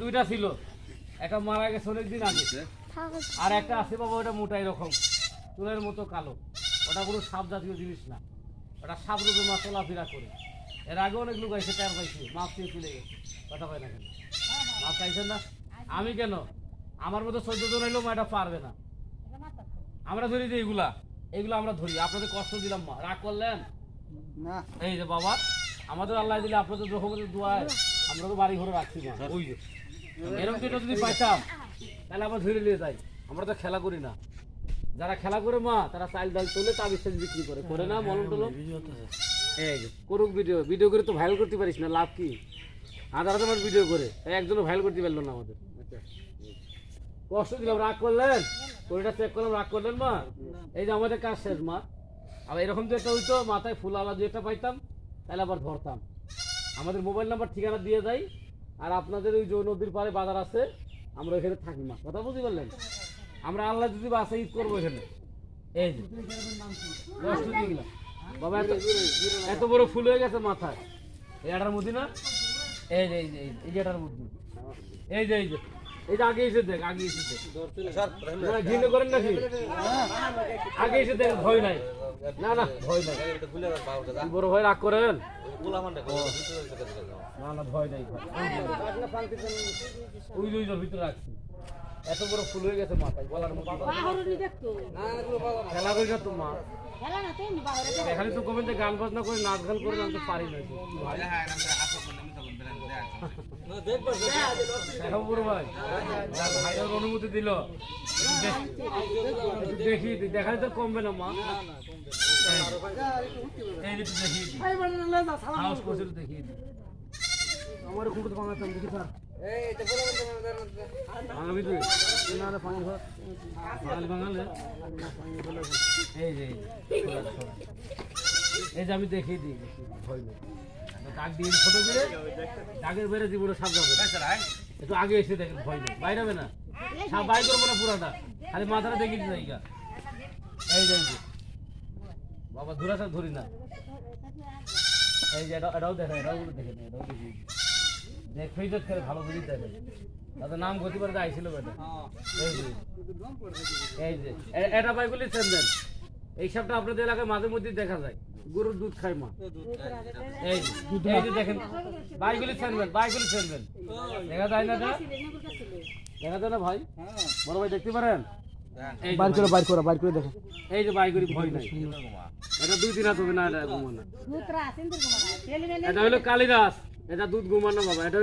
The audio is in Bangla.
দুইটা ছিল, একটা মারা গেছে অনেকদিন আগে, আর একটা আছে বাবা ওটা মোটা এরকম চুলের মতো কালো। ওটা কোনো সাপ জাতীয় জিনিস না, ওটা সাপ রূপে মাছ চলাফেরা করে। এর আগে অনেক লোক এসে ট্যার পাইছে, মাছ দিয়ে চলে গেছে। কথা হয় না কেন? মাছ চাইছেন না? আমি কেন, আমার মতো 14 জন এলো এটা পারবে না। আমরা ধরি যে এইগুলা আমরা ধরি। আপনাদের কষ্ট দিলাম, মা রাগ করলেন না? এই যে বাবা, আমাদের আল্লাহ দিলে আপনাদের রহমতের দোয়ায় আমরা তো বাড়ি ঘরে রাখছি মা। ওই যে এরকম যেটা যদি পাইতাম তাহলে আমরা ধরে নিয়ে যাই। আমরা তো খেলা করি না। যারা খেলা করে মা তারা চাইল ডাল তোলে, তাবিজ বিক্রি করে না মলম টলম। এই যে করুক ভিডিও করে তো ভাইরাল করতে পারিস না, লাভ কি? হাজার হাজার ভিডিও করে একজনও ভাইরাল করতে পারলো না আমাদের। কষ্ট দিলাম, রাগ করলেন? কোনটা চেক করলাম, রাগ করলেন মা? এই যে আমাদের কাজ শেষ মা। আবার এরকম যে একটা হইতো মাথায় ফুল আলা যে একটা পাইতাম তাহলে আবার ধরতাম। আমাদের মোবাইল নাম্বার ঠিকানা দিয়ে যাই, আর আপনাদের ওই যে নদীর পাড়ে বাজার আছে, আমরা ওইখানে থাকি মা। কথা বুঝতে পারলেন? আমরা আল্লাহ যদি বাসে ঈদ করবো এখানে। এই যে কষ্ট দিয়ে গেলাম বাবা, এত বড় ফুল হয়ে গেছে মাথায়। এটার মধ্যে না, এই যে এই যে এটার মধ্যে, এই যে আগে এসে দেখ, ঘৃণা করেন নাকি? আগে এসে দেখ, ভয় নাই। না ভয় নাই, বড় ভয় রাগ করেন না, ভয় নাই। ওই ভিতরে রাখছি, এত বড় ফুল হয়ে গেছে মাথায়, বলার মতো খেলা করি না তো মা। এখানে তো কমেন্টে গান বাজনা করে নাচ গান করে আমি তো পারি না। ভাইয়ের অনুমতি দিল, দেখি দেখালে তো কমবে না মা। দেখিয়ে দি আমার খুব বাঙাতাম, দেখি স্যার বাঙালি তুই পানি ঘর বাঙালি বাঙালি। এই যে আমি দেখিয়ে দিই, ভয় নেই। দাগ দিয়ে ছোট করে দাগের বেড়ে জীবনে সাপ যাবে। একটু আগে এসে দেখেন, ভয় নেই, বাইরে হবে না। সাপ বাই করবো না পুরাটা, খালি মাথাটা দেখি জায়গা। এই যে বাবা ধরা সাপ ধরি না। এই যে এটাও দেখা, এটাও দেখে না, এটাও দেখি দেখেই তো খেলে ভালো বুঝি দেখে। তাদের নাম গতি পারে আইছিল বেটা। এই যে এটা বাইগুলি সেনবেন, এই সাপটা আপনাদের এলাকায় মাঝে মধ্যে দেখা যায়। গরুর দুধ খায় মা। এই যে দেখেন বাইগুলি সেনবেন, দেখা যায় না? দেখা যায় না ভাই? বড় ভাই দেখতে পারেন? বাইর করে দেখেন। এই যে বাইগুলি ভয় নাই, এটা 2 দিন হবে না, এটা ঘুমানো। এটা হলো কালিদাস, এটা দুধ ঘুমানো বাবা। এটা